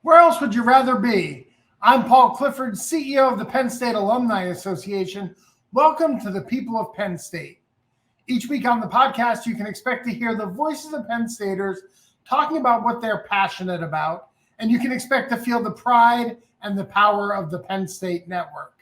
Where else would you rather be? I'm Paul Clifford, CEO of the Penn State Alumni Association. Welcome to the people of Penn State. Each week on the podcast, you can expect to hear the voices of Penn Staters talking about what they're passionate about, and you can expect to feel the pride and the power of the Penn State network.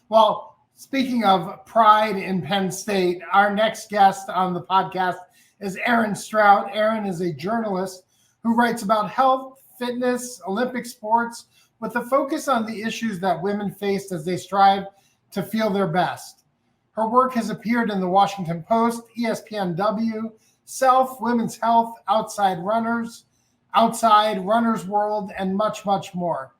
Well, speaking of pride in Penn State, our next guest on the podcast is Erin Strout. Erin is a journalist who writes about health, fitness, Olympic sports, with a focus on the issues that women face as they strive to feel their best. Her work has appeared in the Washington Post, ESPN-W, Self, Women's Health, Outside, Runner's World, and much, much more.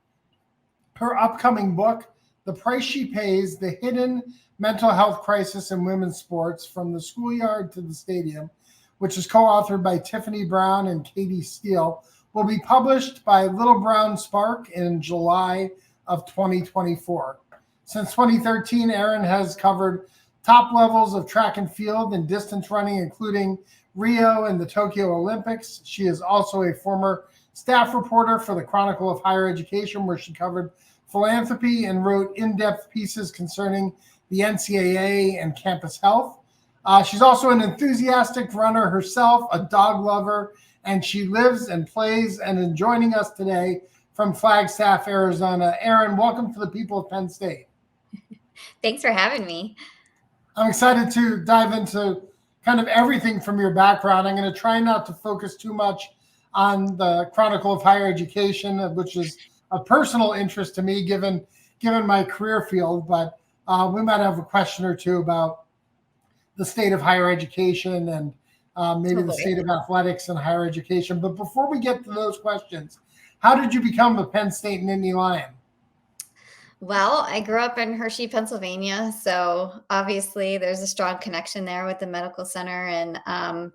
Her upcoming book, The Price She Pays, The Hidden Mental Health Crisis in Women's Sports, From the Schoolyard to the Stadium, which is co-authored by Tiffany Brown and Katie Steele, will be published by Little Brown Spark in July of 2024. Since 2013, Erin has covered top levels of track and field and distance running, including Rio and the Tokyo Olympics. She is also a former staff reporter for the Chronicle of Higher Education, where she covered philanthropy and wrote in-depth pieces concerning the NCAA and campus health. She's also an enthusiastic runner herself, a dog lover, and she lives and plays and is joining us today from Flagstaff, Arizona. Erin, welcome to the people of Penn State. Thanks for having me. I'm excited to dive into kind of everything from your background. I'm going to try not to focus too much on the Chronicle of Higher Education, which is a personal interest to me given my career field, but we might have a question or two about the state of higher education and maybe the state of athletics and higher education. But before we get to those questions, how did you become a Penn State and Nittany Lion? Well, I grew up in Hershey, Pennsylvania, so obviously there's a strong connection there with the medical center. And my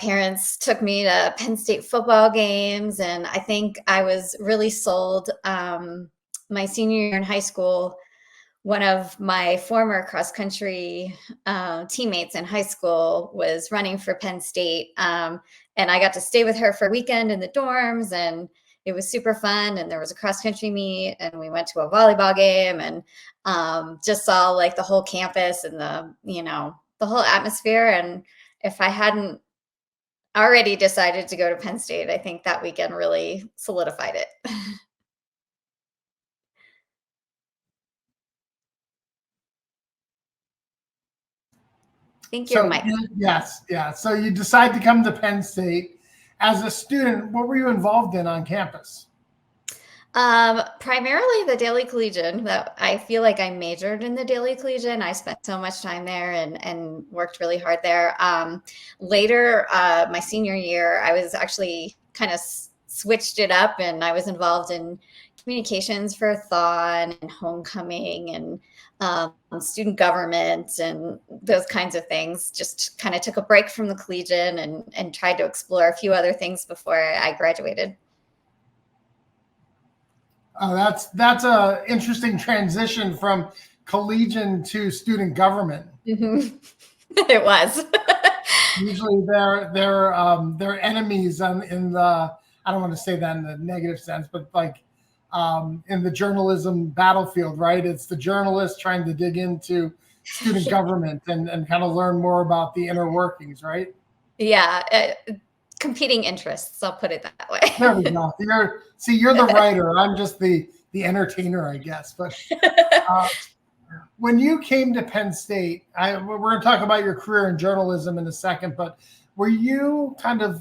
parents took me to Penn State football games, and I think I was really sold. My senior year in high school, one of my former cross-country teammates in high school was running for Penn State, and I got to stay with her for a weekend in the dorms, and it was super fun. And there was a cross-country meet, and we went to a volleyball game, and just saw like the whole campus and the whole atmosphere. And if I hadn't already decided to go to Penn State, I think that weekend really solidified it. Thank you, Mike. Yes. So you decide to come to Penn State. As a student, what were you involved in on campus? Primarily the Daily Collegian. That I feel like I majored in the Daily Collegian. I spent so much time there and worked really hard there. Later, my senior year, I was actually kind of switched it up, and I was involved in communications for Thawne and homecoming and student government and those kinds of things. Just kind of took a break from the collegian and tried to explore a few other things before I graduated. That's a interesting transition from collegian to student government. Mm-hmm. It was. Usually they're enemies in the, I don't want to say that in the negative sense, but like in the journalism battlefield, right? It's the journalist trying to dig into student government and kind of learn more about the inner workings, right? Yeah. Competing interests, I'll put it that way. There we go. You're the writer. I'm just the entertainer, I guess. But when you came to Penn State, we're going to talk about your career in journalism in a second, but were you kind of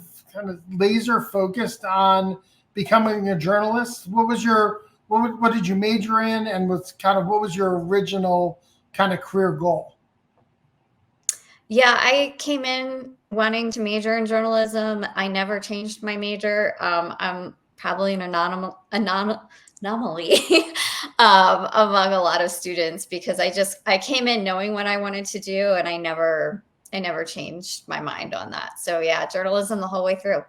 laser focused on becoming a journalist? What did you major in, and what was your original kind of career goal? Yeah, I came in wanting to major in journalism. I never changed my major. I'm probably an anomaly among a lot of students, because I came in knowing what I wanted to do, and I never changed my mind on that. So yeah, journalism the whole way through.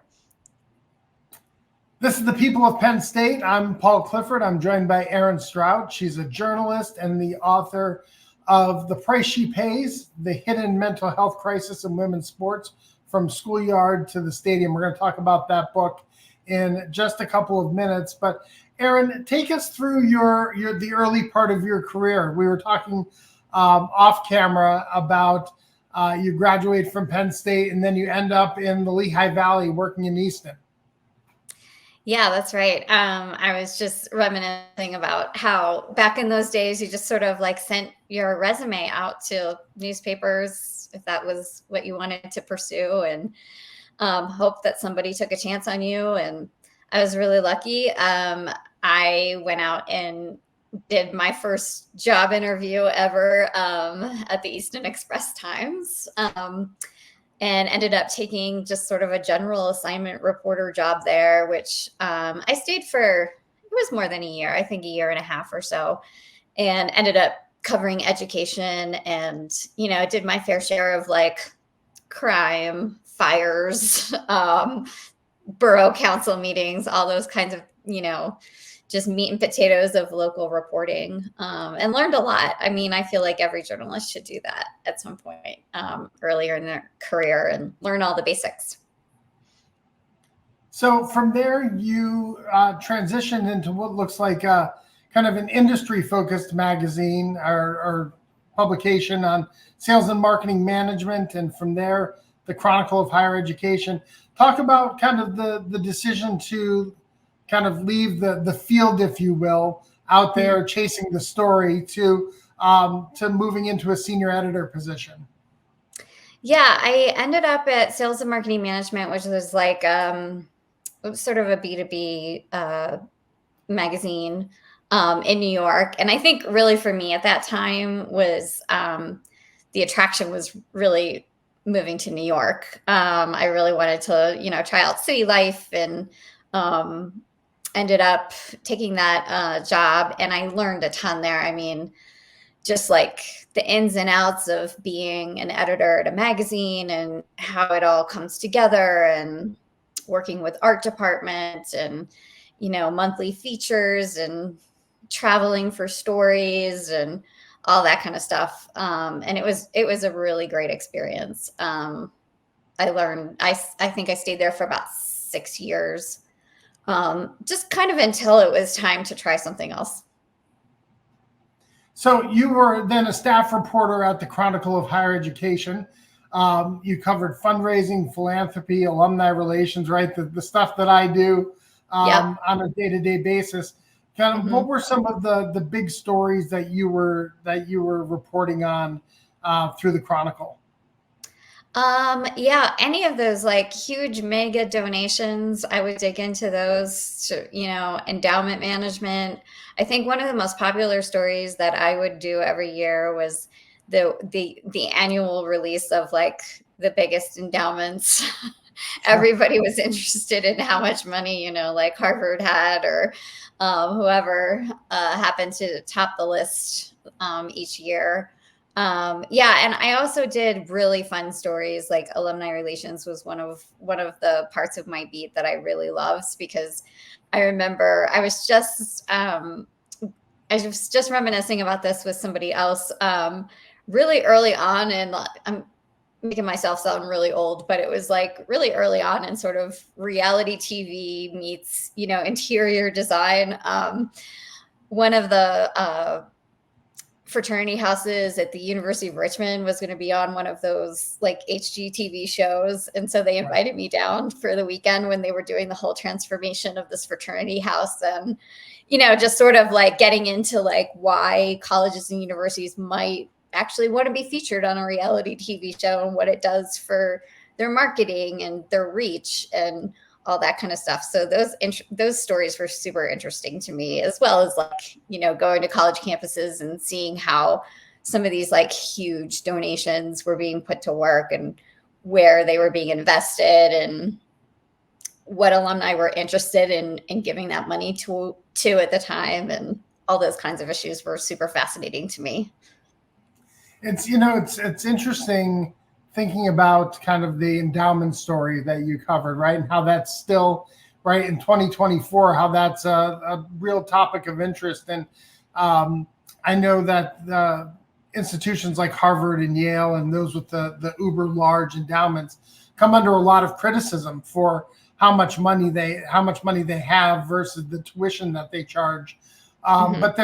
This is the people of Penn State. I'm Paul Clifford. I'm joined by Erin Strout. She's a journalist and the author of The Price She Pays, The Hidden Mental Health Crisis in Women's Sports, From Schoolyard to the Stadium. We're going to talk about that book in just a couple of minutes. But Erin, take us through the early part of your career. We were talking off camera about you graduate from Penn State and then you end up in the Lehigh Valley working in Easton. Yeah, that's right. I was just reminiscing about how back in those days, you just sort of like sent your resume out to newspapers if that was what you wanted to pursue, and hope that somebody took a chance on you. And I was really lucky. I went out and did my first job interview ever at the Easton Express Times. And ended up taking just sort of a general assignment reporter job there, which I stayed for, it was more than a year, I think a year and a half or so, and ended up covering education and, did my fair share of like crime, fires, borough council meetings, all those kinds of, just meat and potatoes of local reporting, and learned a lot. I mean, I feel like every journalist should do that at some point earlier in their career and learn all the basics. So from there, you transitioned into what looks like kind of an industry-focused magazine or publication on sales and marketing management. And from there, the Chronicle of Higher Education. Talk about kind of the decision to kind of leave the field, if you will, out there chasing the story to moving into a senior editor position. Yeah, I ended up at Sales and Marketing Management, which was like sort of a B2B magazine in New York. And I think really for me at that time was the attraction was really moving to New York. I really wanted to, try out city life, and ended up taking that job, and I learned a ton there. I mean, just like the ins and outs of being an editor at a magazine and how it all comes together, and working with art department and, monthly features and traveling for stories and all that kind of stuff. And it was a really great experience. I learned, I think I stayed there for about 6 years. Just kind of until it was time to try something else. So you were then a staff reporter at the Chronicle of Higher Education. You covered fundraising, philanthropy, alumni relations, right? The stuff that I do on a day-to-day basis. Kind of, what were some of the big stories that you were reporting on through the Chronicle? Yeah, any of those like huge mega donations, I would dig into those to, endowment management. I think one of the most popular stories that I would do every year was the annual release of like the biggest endowments. Everybody was interested in how much money, like Harvard had, or whoever happened to top the list each year. And I also did really fun stories, like alumni relations was one of the parts of my beat that I really loved, because I remember I was just reminiscing about this with somebody else really early on, and I'm making myself sound really old, but it was like really early on in sort of reality TV meets, interior design. One of the fraternity houses at the University of Richmond was going to be on one of those like HGTV shows. And so they invited me down for the weekend when they were doing the whole transformation of this fraternity house, and, just sort of like getting into like why colleges and universities might actually want to be featured on a reality TV show and what it does for their marketing and their reach and all that kind of stuff. So those stories were super interesting to me, as well as like, going to college campuses and seeing how some of these like huge donations were being put to work and where they were being invested and what alumni were interested in giving that money to at the time. And all those kinds of issues were super fascinating to me. It's, it's interesting thinking about kind of the endowment story that you covered, right? And how that's still, right, in 2024, how that's a real topic of interest. And I know that institutions like Harvard and Yale and those with the uber large endowments come under a lot of criticism for how much money they have versus the tuition that they charge. But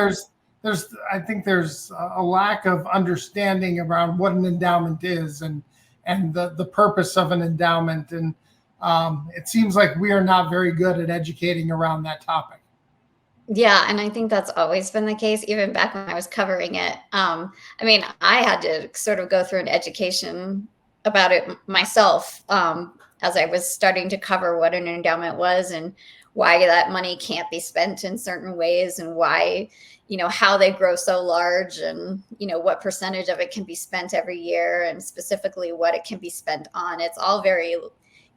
I think there's a lack of understanding around what an endowment is and the purpose of an endowment. And it seems like we are not very good at educating around that topic. Yeah, and I think that's always been the case, even back when I was covering it. I mean, I had to sort of go through an education about it myself, as I was starting to cover what an endowment was and why that money can't be spent in certain ways, and why, how they grow so large, and, what percentage of it can be spent every year, and specifically what it can be spent on. It's all very,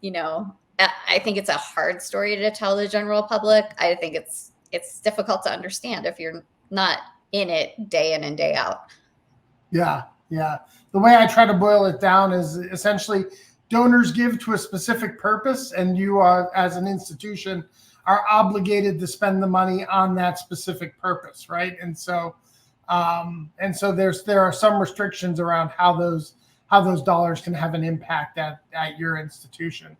I think it's a hard story to tell the general public. I think it's difficult to understand if you're not in it day in and day out. Yeah. The way I try to boil it down is essentially donors give to a specific purpose, and you are, as an institution, are obligated to spend the money on that specific purpose, right? And so there are some restrictions around how those dollars can have an impact at your institution.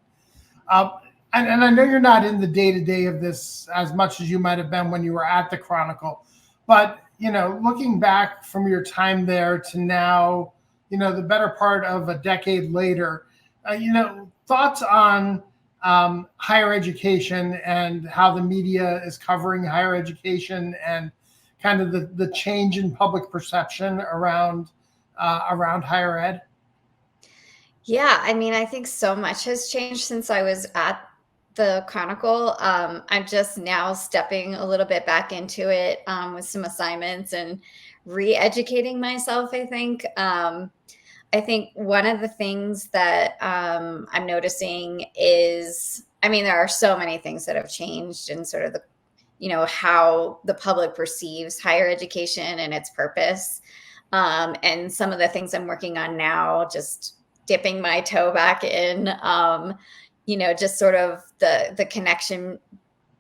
And I know you're not in the day-to-day of this as much as you might have been when you were at the Chronicle, but, looking back from your time there to now, the better part of a decade later, thoughts on higher education and how the media is covering higher education, and kind of the change in public perception around higher ed? Yeah, I mean, I think so much has changed since I was at the Chronicle. I'm just now stepping a little bit back into it, with some assignments and re-educating myself, I think. I think one of the things that I'm noticing is, I mean, there are so many things that have changed in sort of the, how the public perceives higher education and its purpose. And some of the things I'm working on now, just dipping my toe back in, just sort of the connection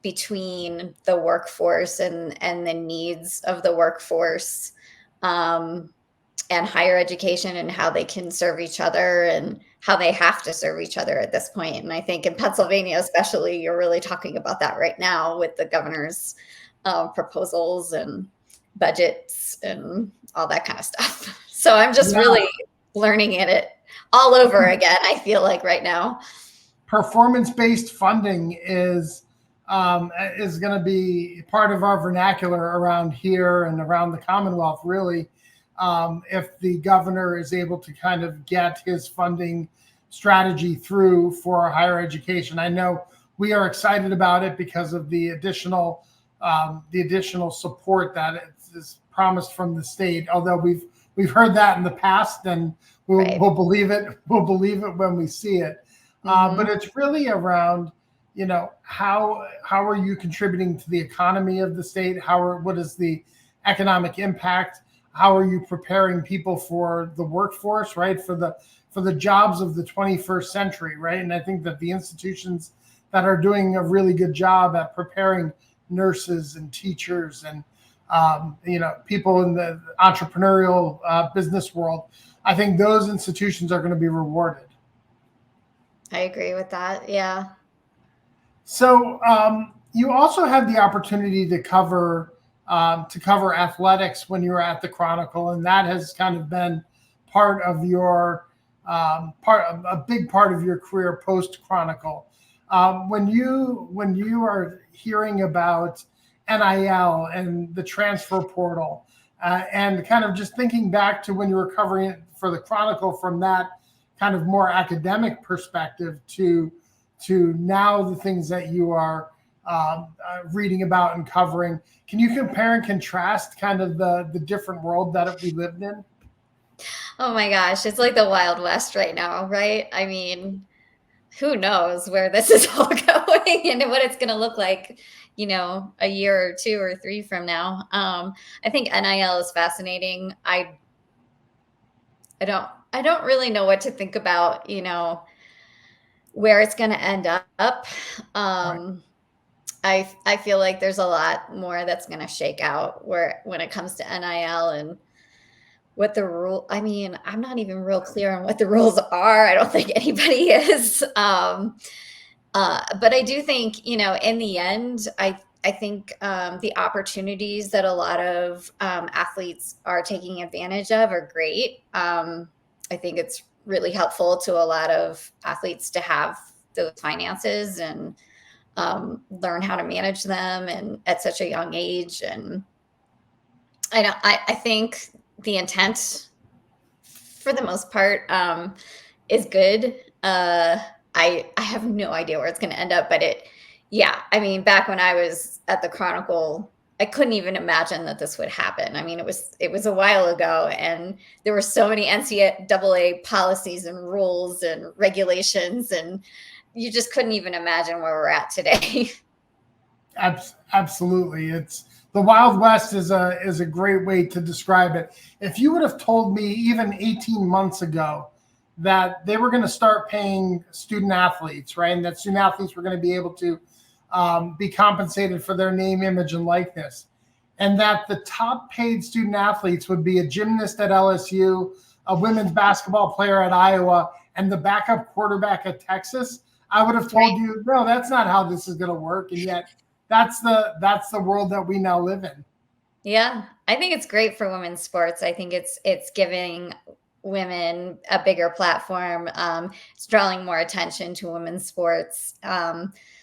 between the workforce and the needs of the workforce, and higher education, and how they can serve each other, and how they have to serve each other at this point. And I think in Pennsylvania, especially, you're really talking about that right now with the governor's proposals and budgets and all that kind of stuff. So I'm just really learning it all over again, I feel like, right now. Performance-based funding is going to be part of our vernacular around here and around the Commonwealth, really. If the governor is able to kind of get his funding strategy through for higher education. I know we are excited about it because of the additional support that is promised from the state. Although we've heard that in the past, and we'll believe it. We'll believe it when we see it. But it's really around, how are you contributing to the economy of the state? What is the economic impact? How are you preparing people for the workforce, right? For the jobs of the 21st century, right? And I think that the institutions that are doing a really good job at preparing nurses and teachers and people in the entrepreneurial business world, I think those institutions are going to be rewarded. I agree with that. Yeah. So you also had the opportunity to cover athletics when you were at the Chronicle, and that has kind of been part of your a big part of your career post Chronicle. When you are hearing about NIL and the transfer portal, and kind of just thinking back to when you were covering it for the Chronicle from that kind of more academic perspective to now the things that you are reading about and covering, can you compare and contrast kind of the different world that we lived in? Oh my gosh, it's like the Wild West right now, right? I mean, who knows where this is all going and what it's going to look like, a year or 2 or 3 from now. I think NIL is fascinating. I don't really know what to think about, where it's going to end up. Right. I feel like there's a lot more that's going to shake out when it comes to NIL and what the rule. I mean, I'm not even real clear on what the rules are. I don't think anybody is. But I do think, in the end, I think the opportunities that a lot of athletes are taking advantage of are great. I think it's really helpful to a lot of athletes to have those finances and learn how to manage them and at such a young age. And I think the intent for the most part is good. I have no idea where it's going to end up, but yeah, I mean, back when I was at the Chronicle, I couldn't even imagine that this would happen. I mean, it was a while ago, and there were so many NCAA policies and rules and regulations, and you just couldn't even imagine where we're at today. Absolutely. It's the Wild West is a great way to describe it. If you would have told me even 18 months ago that they were going to start paying student athletes, right, and that student athletes were going to be able to be compensated for their name, image, and likeness, and that the top paid student athletes would be a gymnast at LSU, a women's basketball player at Iowa, and the backup quarterback at Texas, I would have told you, no, that's not how this is going to work. And yet that's the world that we now live in. Yeah, I think it's great for women's sports. I think it's giving women a bigger platform. It's drawing more attention to women's sports.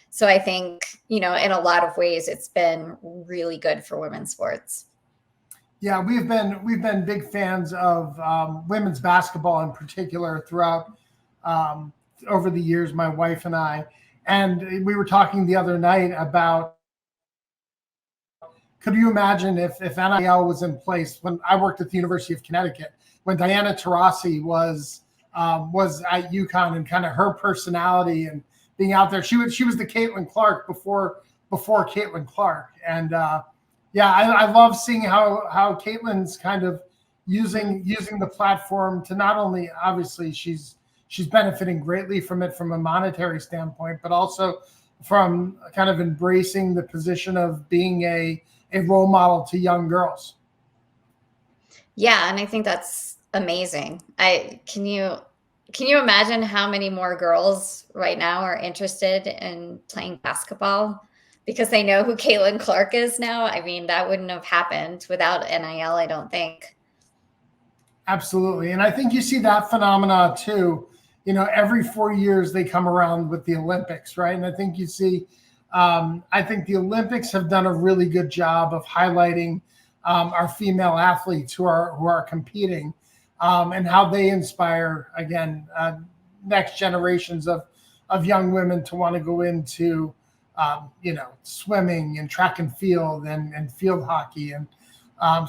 So I think, in a lot of ways, it's been really good for women's sports. Yeah, we've been big fans of women's basketball in particular throughout over the years, my wife and I. And we were talking the other night about, could you imagine if NIL was in place when I worked at the University of Connecticut, when Diana Taurasi was at UConn, and kind of her personality and being out there, she was the Caitlin Clark before Caitlin Clark. And yeah, I love seeing how Caitlin's kind of using the platform to not only, obviously she's benefiting greatly from it from a monetary standpoint, but also from kind of embracing the position of being a role model to young girls. Yeah, and I think that's amazing. Can you imagine how many more girls right now are interested in playing basketball because they know who Caitlin Clark is now? I mean, that wouldn't have happened without NIL, I don't think. Absolutely. And I think you see that phenomena too. Every 4 years they come around with the Olympics, right? And I think you see, I think the Olympics have done a really good job of highlighting our female athletes who are competing, and how they inspire, again, next generations of young women to want to go into, swimming and track and field and field hockey and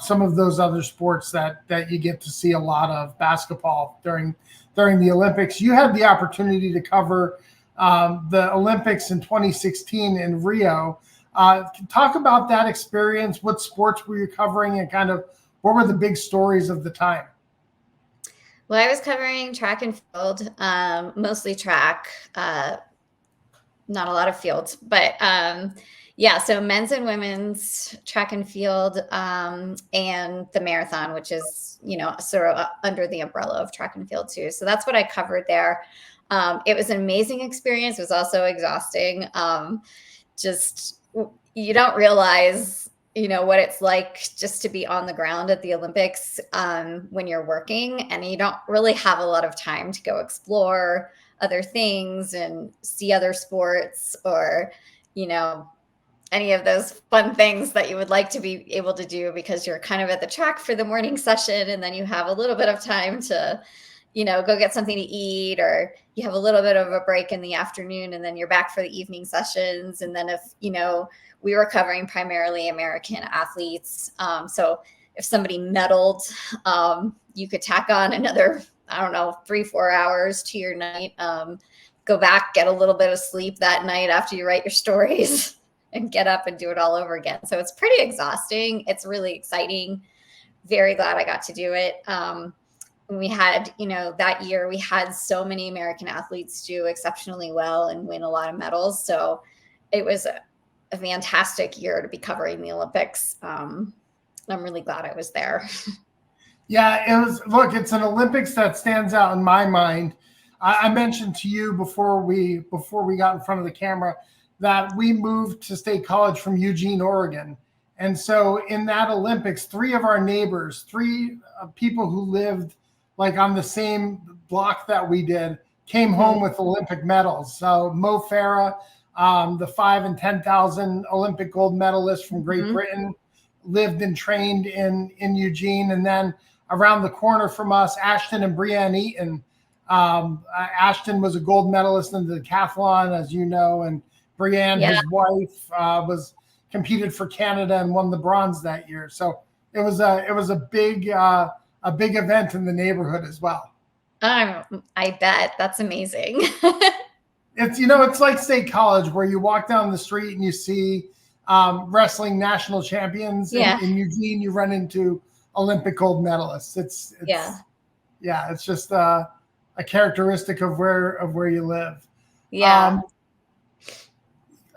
some of those other sports that you get to see a lot of. Basketball during the Olympics. You had the opportunity to cover the Olympics in 2016 in Rio. Talk about that experience. What sports were you covering, and kind of what were the big stories of the time? Well, I was covering track and field, mostly track, not a lot of fields, but yeah, so men's and women's track and field, and the marathon, which is, sort of under the umbrella of track and field too. So that's what I covered there. It was an amazing experience. It was also exhausting. Just, you don't realize, what it's like just to be on the ground at the Olympics when you're working, and you don't really have a lot of time to go explore other things and see other sports or, any of those fun things that you would like to be able to do, because you're kind of at the track for the morning session, and then you have a little bit of time to, go get something to eat, or you have a little bit of a break in the afternoon, and then you're back for the evening sessions. And then if, we were covering primarily American athletes. So if somebody medaled, you could tack on another, 3-4 hours to your night, go back, get a little bit of sleep that night after you write your stories, and get up and do it all over again. So it's pretty exhausting. It's really exciting. Very glad I got to do it. We had, that year we had so many American athletes do exceptionally well and win a lot of medals. So it was a fantastic year to be covering the Olympics. I'm really glad I was there. Yeah, it was. Look, it's an Olympics that stands out in my mind I mentioned to you before we got in front of the camera that we moved to State College from Eugene, Oregon. And so in that Olympics, three of our neighbors, three people who lived like on the same block that we did, came home with Olympic medals. So Mo Farah, the 5 and 10,000 Olympic gold medalist from Great Britain, lived and trained in Eugene. And then around the corner from us, Ashton and Brianne Eaton. Ashton was a gold medalist in the decathlon, as you know, and Brianne, his wife, competed for Canada and won the bronze that year. So it was a big event in the neighborhood as well. I bet. That's amazing. It's like State College, where you walk down the street and you see wrestling national champions. In Eugene, you run into Olympic gold medalists. It's just a characteristic of where you live. Yeah.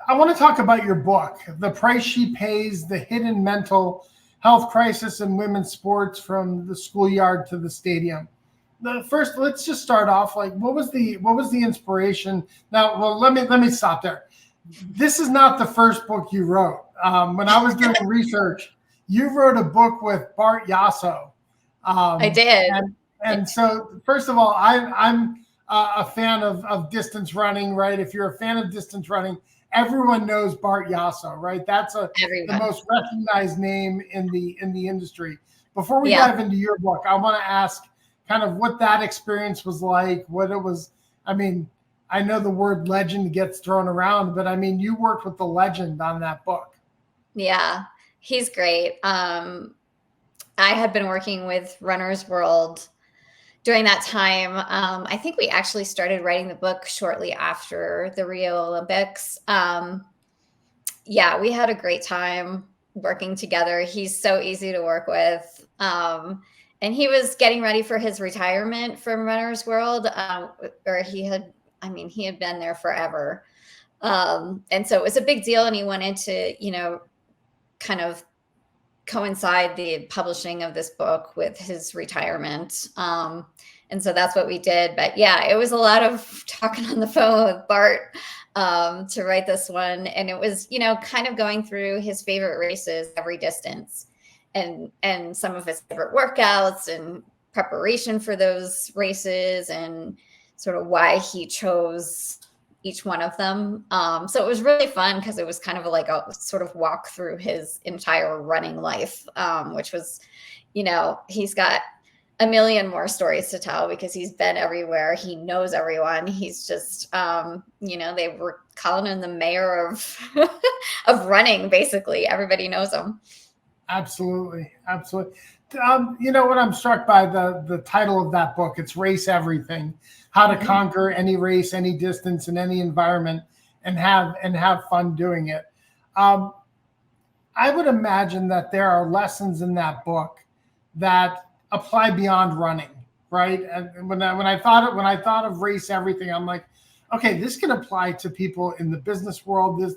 I want to talk about your book, The Price She Pays: The Hidden Mental Health Crisis in Women's Sports from the Schoolyard to the Stadium. First, let's just start off. Like, what was the inspiration? Now, well, let me stop there. This is not the first book you wrote. When I was doing research, you wrote a book with Bart Yasso. I did. And so, first of all, I'm a fan of distance running, right? If you're a fan of distance running, everyone knows Bart Yasso, right? That's the most recognized name in the industry. Before we dive into your book, I want to ask kind of what that experience was like, what it was. I mean, I know the word legend gets thrown around, but I mean, you worked with the legend on that book. Yeah, he's great. I had been working with Runner's World during that time. I think we actually started writing the book shortly after the Rio Olympics. We had a great time working together. He's so easy to work with. And he was getting ready for his retirement from Runner's World, or he had been there forever. And so it was a big deal. And he wanted to, kind of coincide the publishing of this book with his retirement. And so that's what we did. But yeah, it was a lot of talking on the phone with Bart to write this one. And it was, kind of going through his favorite races every distance and some of his favorite workouts and preparation for those races and sort of why he chose each one of them. So it was really fun because it was kind of like a sort of walk through his entire running life, which was, he's got a million more stories to tell because he's been everywhere. He knows everyone. He's just, they were calling him the mayor of of running. Basically, everybody knows him. Absolutely. What I'm struck by the title of that book, it's Race Everything: How to Conquer Any Race, Any Distance, in Any Environment, and have fun doing it. I would imagine that there are lessons in that book that apply beyond running, right? And when I thought of Race Everything, I'm like, okay, this can apply to people in the business world. There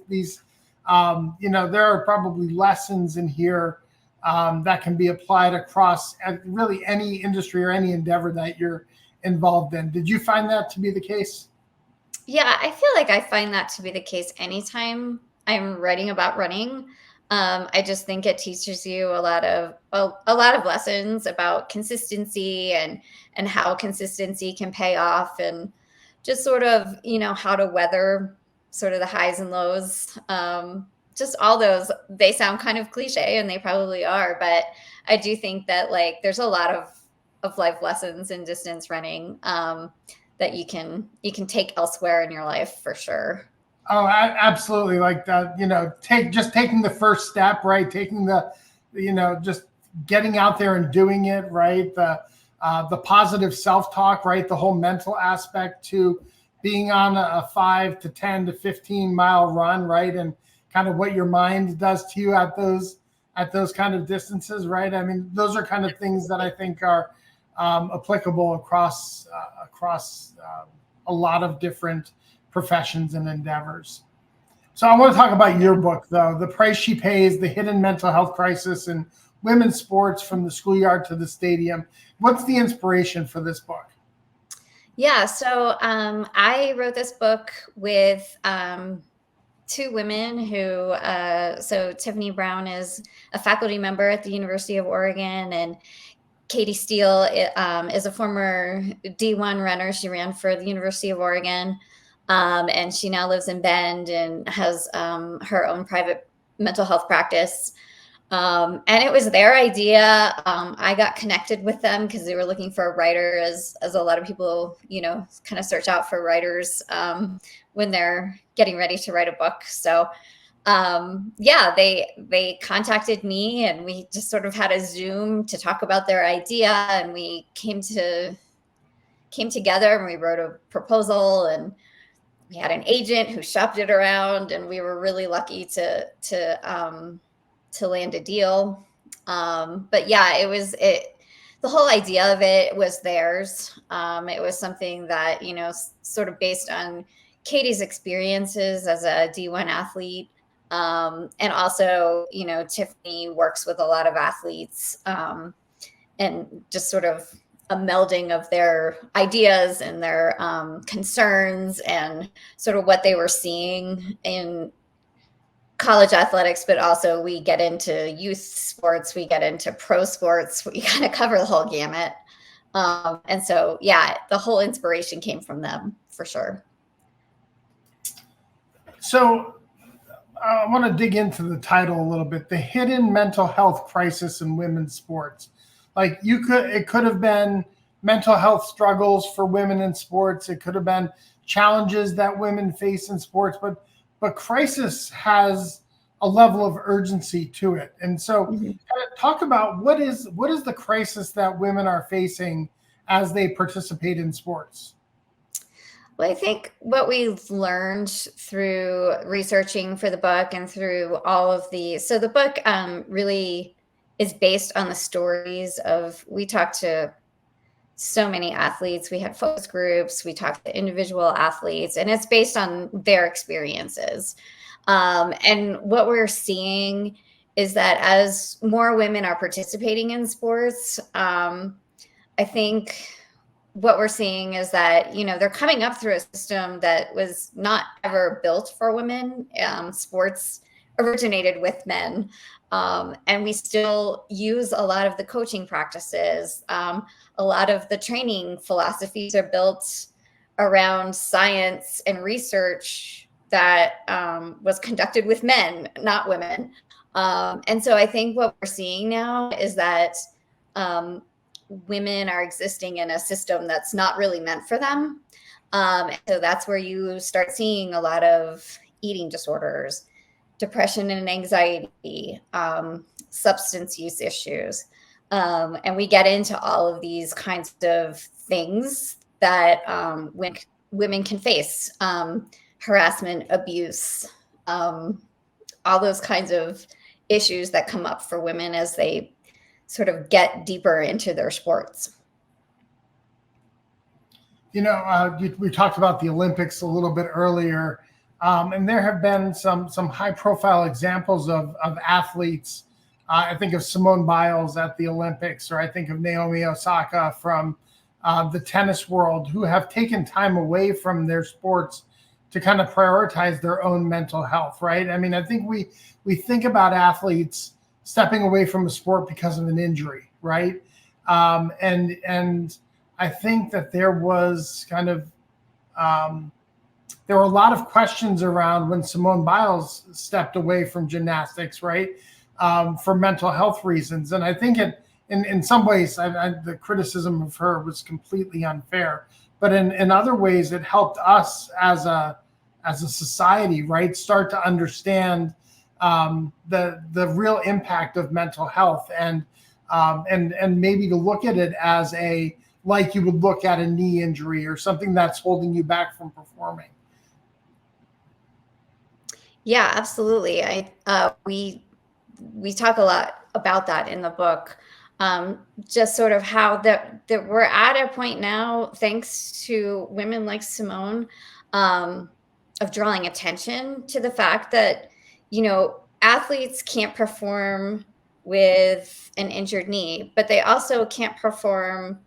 are probably lessons in here that can be applied across really any industry or any endeavor that you're involved in. Did you find that to be the case? Yeah, I feel like I find that to be the case anytime I'm writing about running. I just think it teaches you a lot of lessons about consistency and how consistency can pay off, and just sort of, how to weather sort of the highs and lows. Just all those, they sound kind of cliche, and they probably are, but I do think that like there's a lot of life lessons in distance running that you can take elsewhere in your life for sure. Oh, absolutely. Like that, taking the first step, right? Taking just getting out there and doing it, right? The positive self-talk, right? The whole mental aspect to being on a 5 to 10 to 15 mile run, right? And kind of what your mind does to you at those kind of distances, right? I mean, those are kind of things that I think are applicable across a lot of different professions and endeavors. So I want to talk about your book, though, The Price She Pays: The Hidden Mental Health Crisis in Women's Sports from the Schoolyard to the Stadium. What's the inspiration for this book? Yeah, so I wrote this book with two women who, so Tiffany Brown is a faculty member at the University of Oregon, and Katie Steele is a former D1 runner. She ran for the University of Oregon, and she now lives in Bend and has her own private mental health practice. And it was their idea. I got connected with them because they were looking for a writer, as a lot of people, kind of search out for writers when they're getting ready to write a book. So yeah, they contacted me, and we just sort of had a Zoom to talk about their idea, and we came together and we wrote a proposal, and we had an agent who shopped it around, and we were really lucky to land a deal. But yeah, the whole idea of it was theirs. It was something that, sort of based on Katie's experiences as a D1 athlete. And also, Tiffany works with a lot of athletes, and just sort of a melding of their ideas and their concerns and sort of what they were seeing in college athletics, but also we get into youth sports, we get into pro sports, we kind of cover the whole gamut. And so, yeah, the whole inspiration came from them for sure. So I want to dig into the title a little bit, the hidden mental health crisis in women's sports. Like it could have been mental health struggles for women in sports. It could have been challenges that women face in sports, but crisis has a level of urgency to it. And so talk about what is the crisis that women are facing as they participate in sports? Well, I think what we've learned through researching for the book and through all of so the book really is based on the stories we talked to so many athletes. We had focus groups, we talked to individual athletes, and it's based on their experiences. And what we're seeing is that as more women are participating in sports, I think what we're seeing is that, they're coming up through a system that was not ever built for women. Sports originated with men. And we still use a lot of the coaching practices. A lot of the training philosophies are built around science and research that was conducted with men, not women. And so I think what we're seeing now is that women are existing in a system that's not really meant for them. So that's where you start seeing a lot of eating disorders, depression and anxiety, substance use issues. And we get into all of these kinds of things that women can face, harassment, abuse, all those kinds of issues that come up for women as they sort of get deeper into their sports. We talked about the Olympics a little bit earlier, and there have been some high-profile examples of athletes. I think of Simone Biles at the Olympics, or I think of Naomi Osaka from the tennis world, who have taken time away from their sports to kind of prioritize their own mental health, right? I mean, I think we think about athletes stepping away from a sport because of an injury, right? And I think that there was kind of there were a lot of questions around when Simone Biles stepped away from gymnastics, right, for mental health reasons. And I think in some ways, the criticism of her was completely unfair. But in other ways, it helped us as a society, right, start to understand the real impact of mental health, and maybe to look at it as like you would look at a knee injury or something that's holding you back from performing. Yeah, absolutely. We talk a lot about that in the book. Just sort of how that we're at a point now, thanks to women like Simone, of drawing attention to the fact that, athletes can't perform with an injured knee, but they also can't perform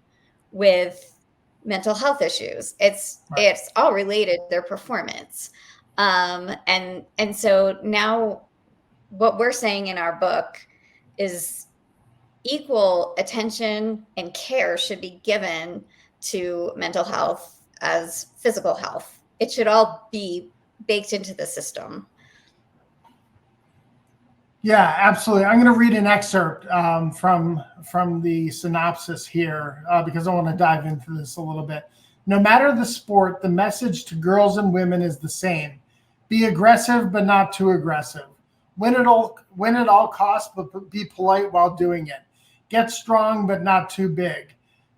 with mental health issues. It's all related to their performance. And so now what we're saying in our book is equal attention and care should be given to mental health as physical health. It should all be baked into the system. Yeah, absolutely. I'm going to read an excerpt from the synopsis here because I want to dive into this a little bit. No matter the sport, the message to girls and women is the same. Be aggressive, but not too aggressive. Win at all costs, but be polite while doing it. Get strong, but not too big.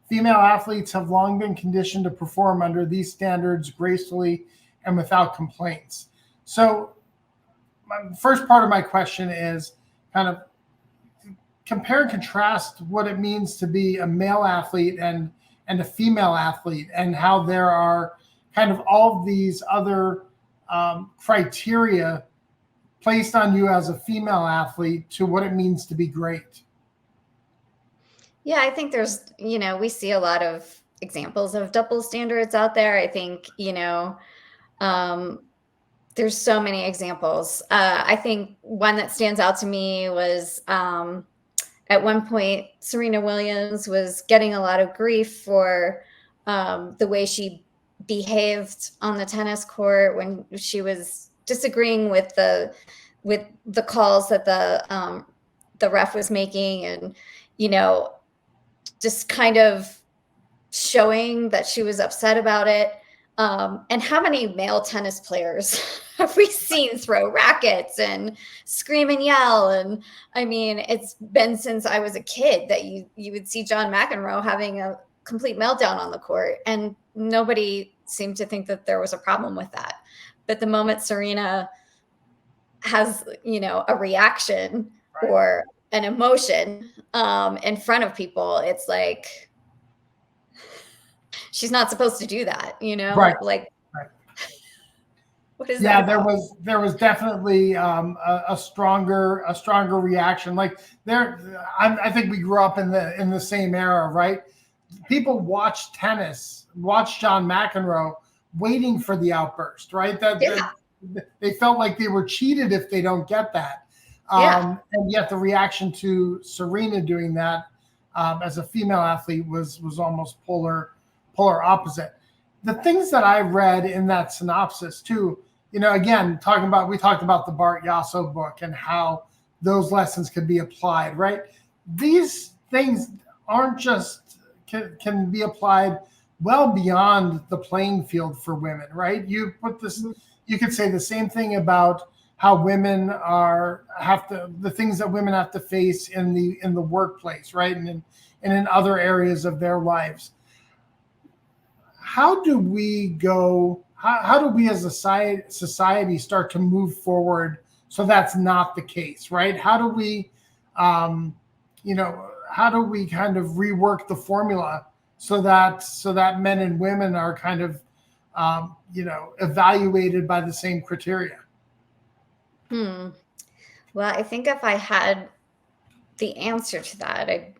Female athletes have long been conditioned to perform under these standards gracefully and without complaints. So my first part of my question is kind of compare and contrast what it means to be a male athlete and a female athlete, and how there are kind of all of these other criteria placed on you as a female athlete to what it means to be great. Yeah, I think there's, we see a lot of examples of double standards out there. I think, there's so many examples. I think one that stands out to me was at one point, Serena Williams was getting a lot of grief for the way she behaved on the tennis court when she was disagreeing with the calls that the ref was making, and just kind of showing that she was upset about it. And how many male tennis players have we seen throw rackets and scream and yell? And I mean, it's been since I was a kid that you would see John McEnroe having a complete meltdown on the court, and nobody seemed to think that there was a problem with that. But the moment Serena has, a reaction or an emotion in front of people, it's like, she's not supposed to do that, Right. Like, right. What is that? Yeah, there was definitely a stronger reaction. Like I think we grew up in the same era, right? People watched John McEnroe waiting for the outburst, right? They felt like they were cheated if they don't get that. And yet the reaction to Serena doing that as a female athlete was almost polar opposite. The things that I read in that synopsis too, again, we talked about the Bart Yasso book and how those lessons could be applied, right? These things aren't just can be applied well beyond the playing field for women, right? You could say the same thing about how women the things that women have to face in the workplace, right? And in other areas of their lives. How do we as a society start to move forward so that's not the case, right? How do we kind of rework the formula so that men and women are kind of evaluated by the same criteria? Well, I think if I had the answer to that, I'd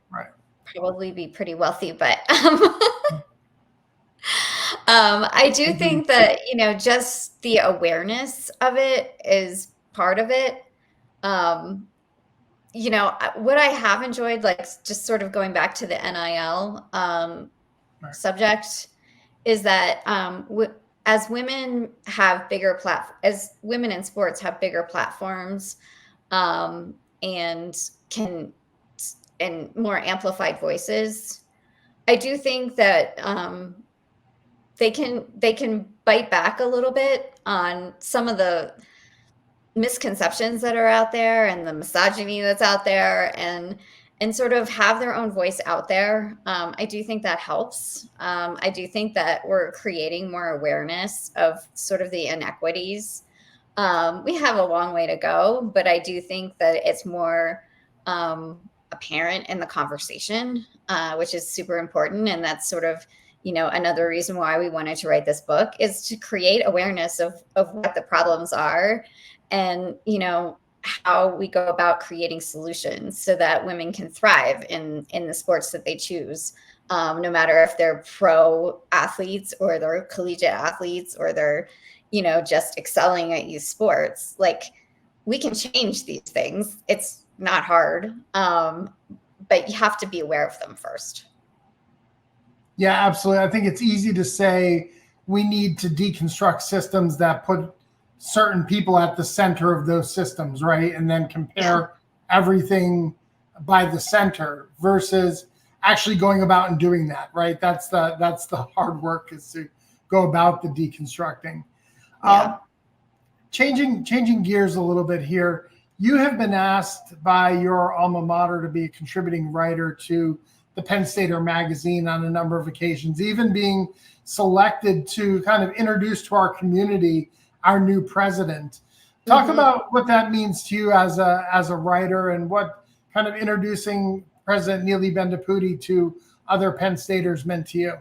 probably be pretty wealthy, but I do think that, just the awareness of it is part of it. What I have enjoyed, like just sort of going back to the NIL subject, is that as women have as women in sports have bigger platforms and more amplified voices, I do think that they can bite back a little bit on some of the misconceptions that are out there and the misogyny that's out there, and sort of have their own voice out there. I do think that helps. I do think that we're creating more awareness of sort of the inequities. We have a long way to go, but I do think that it's more apparent in the conversation, which is super important. And that's sort of, another reason why we wanted to write this book, is to create awareness of what the problems are, and, how we go about creating solutions so that women can thrive in the sports that they choose. no matter if they're pro athletes or they're collegiate athletes or they're, just excelling at youth sports. Like, we can change these things. It's not hard, but you have to be aware of them first. Yeah, absolutely. I think it's easy to say we need to deconstruct systems that put certain people at the center of those systems, right? And then compare everything by the center versus actually going about and doing that, right? That's the hard work, is to go about the deconstructing. Changing gears a little bit here. You have been asked by your alma mater to be a contributing writer to the Penn Stater magazine on a number of occasions, even being selected to kind of introduce to our community our new president. Talk about what that means to you as a writer, and what kind of introducing President Neely Bendapudi to other Penn Staters meant to you.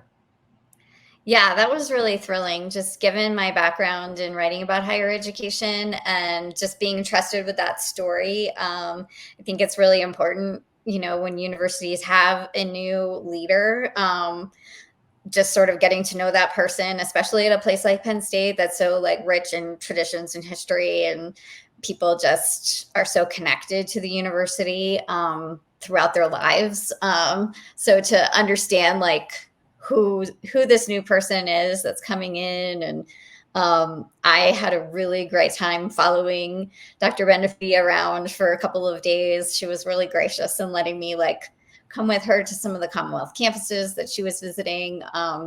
Yeah, that was really thrilling, just given my background in writing about higher education and just being trusted with that story. I think it's really important, when universities have a new leader, just sort of getting to know that person, especially at a place like Penn State that's so rich in traditions and history, and people just are so connected to the university throughout their lives. So to understand who this new person is that's coming in. And I had a really great time following Dr. Bendapudi around for a couple of days. She was really gracious in letting me come with her to some of the Commonwealth campuses that she was visiting,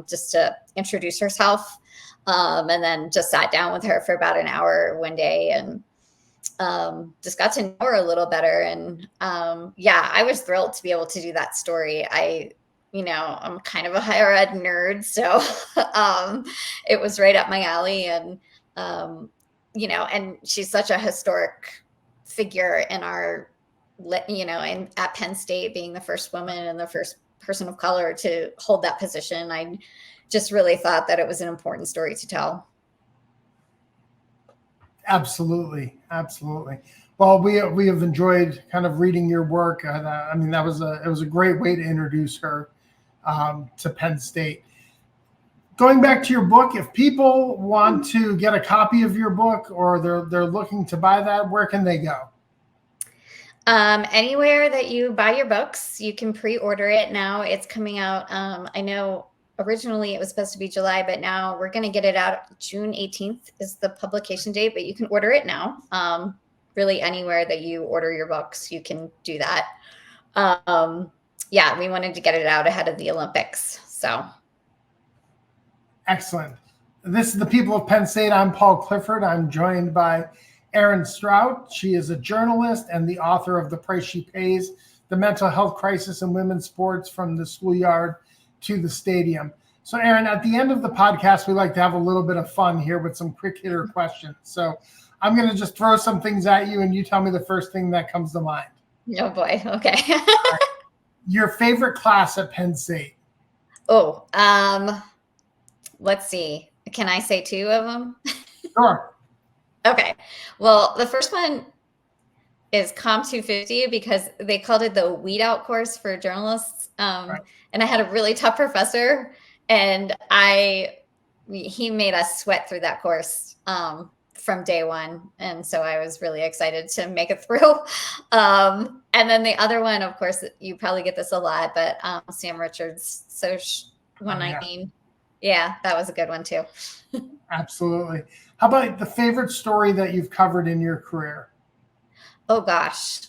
just to introduce herself. And then just sat down with her for about an hour one day and just got to know her a little better. And I was thrilled to be able to do that story. I'm kind of a higher ed nerd, so it was right up my alley. And, and she's such a historic figure in our, and at Penn State, being the first woman and the first person of color to hold that position. I just really thought that it was an important story to tell. Absolutely. Well, we have enjoyed kind of reading your work. I mean, it was a great way to introduce her to Penn State. Going back to your book, if people want to get a copy of your book, or they're looking to buy that, where can they go? Anywhere that you buy your books, you can pre-order it. Now it's coming out. I know originally it was supposed to be July, but now we're going to get it out. June 18th is the publication date, but you can order it now. Really anywhere that you order your books, you can do that. We wanted to get it out ahead of the Olympics. So. Excellent. This is the People of Penn State. I'm Paul Clifford. I'm joined by Erin Strout. She is a journalist and the author of The Price She Pays, The Mental Health Crisis in Women's Sports from the Schoolyard to the Stadium. So, Erin, at the end of the podcast, we like to have a little bit of fun here with some quick hitter questions. So I'm going to just throw some things at you, and you tell me the first thing that comes to mind. Oh, boy. Okay. Right. Your favorite class at Penn State? Oh, let's see. Can I say two of them? Sure. Okay. Well, the first one is Comp 250 because they called it the weed out course for journalists. Right. And I had a really tough professor, and he made us sweat through that course from day one. And so I was really excited to make it through. And then the other one, of course, you probably get this a lot, but Sam Richards, Soch 119. Yeah, that was a good one too. Absolutely. How about the favorite story that you've covered in your career? Oh gosh.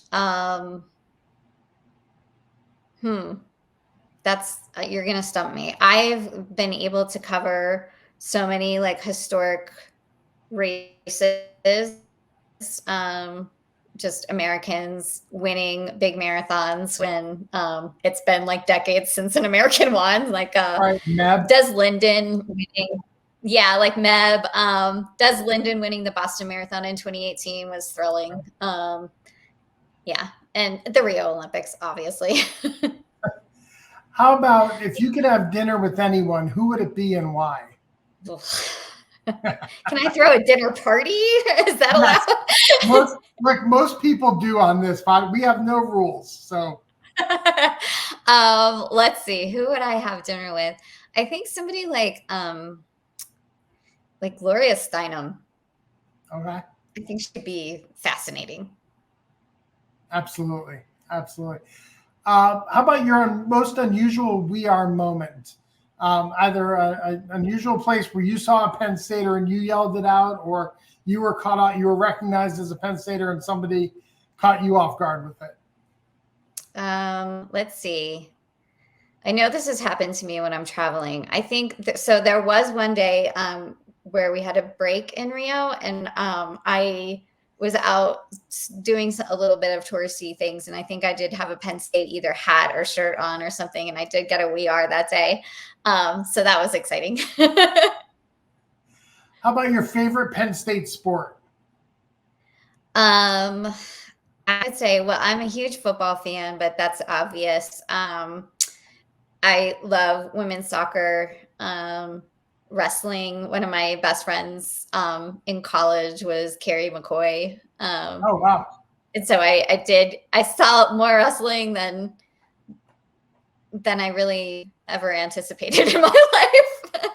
That's you're gonna stump me. I've been able to cover so many historic races, just Americans winning big marathons when it's been decades since an American won, Des Linden winning. Yeah, Meb. Des Linden winning the Boston Marathon in 2018 was thrilling. Yeah, and the Rio Olympics, obviously. How about if you could have dinner with anyone, who would it be and why? Can I throw a dinner party? Is that allowed? Most people do on this pod. We have no rules, so Let's see. Who would I have dinner with? I think somebody like Gloria Steinem. Okay. I think she'd be fascinating. Absolutely. Absolutely. How about your most unusual We Are moment? Either an unusual place where you saw a Penn Stater and you yelled it out, or you were caught out, you were recognized as a Penn Stater and somebody caught you off guard with it. Let's see. I know this has happened to me when I'm traveling. I think so. There was one day where we had a break in Rio, and I was out doing a little bit of touristy things, and I think I did have a Penn State either hat or shirt on or something, and I did get a We Are that day. So that was exciting. How about your favorite Penn State sport? I would say, well, I'm a huge football fan, but that's obvious. I love women's soccer, wrestling. One of my best friends in college was Carrie McCoy. Oh, wow. And so I saw more wrestling than I really ever anticipated in my life.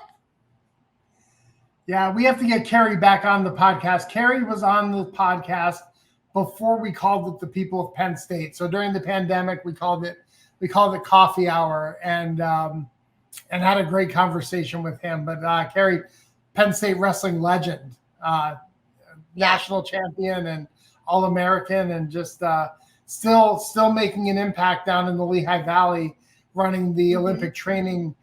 Yeah, we have to get Carrie back on the podcast. Carrie was on the podcast before we called it the People of Penn State. So during the pandemic, we called it Coffee Hour, and had a great conversation with him. But Carrie, Penn State wrestling legend, national champion and All-American, and just still making an impact down in the Lehigh Valley, running the Olympic training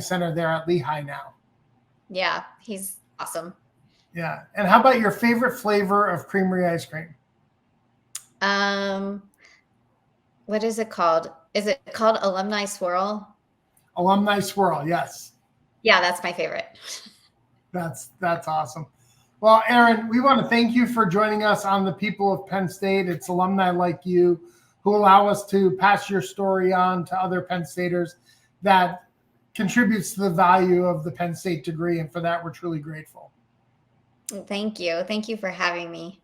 center there at Lehigh now. Yeah, he's awesome. Yeah. And how about your favorite flavor of creamery ice cream? What is it called? Is it called Alumni Swirl? Alumni Swirl, yes. Yeah, that's my favorite. That's awesome. Well, Erin, we want to thank you for joining us on the People of Penn State. It's alumni like you who allow us to pass your story on to other Penn Staters that contributes to the value of the Penn State degree. And for that, we're truly grateful. Thank you. Thank you for having me.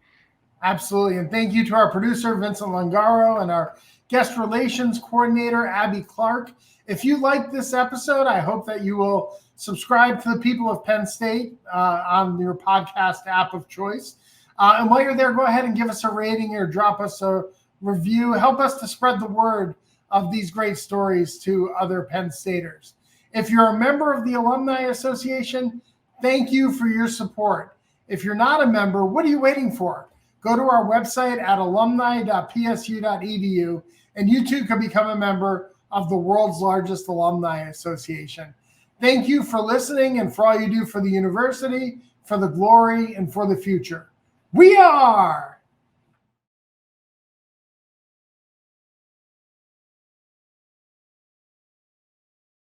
Absolutely. And thank you to our producer, Vincent Longaro, and our guest relations coordinator, Abby Clark. If you like this episode, I hope that you will subscribe to the People of Penn State on your podcast app of choice. And while you're there, go ahead and give us a rating or drop us a review. Help us to spread the word of these great stories to other Penn Staters. If you're a member of the Alumni Association, thank you for your support. If you're not a member, what are you waiting for? Go to our website at alumni.psu.edu, and you too can become a member of the world's largest alumni association. Thank you for listening and for all you do for the university, for the glory, and for the future. We are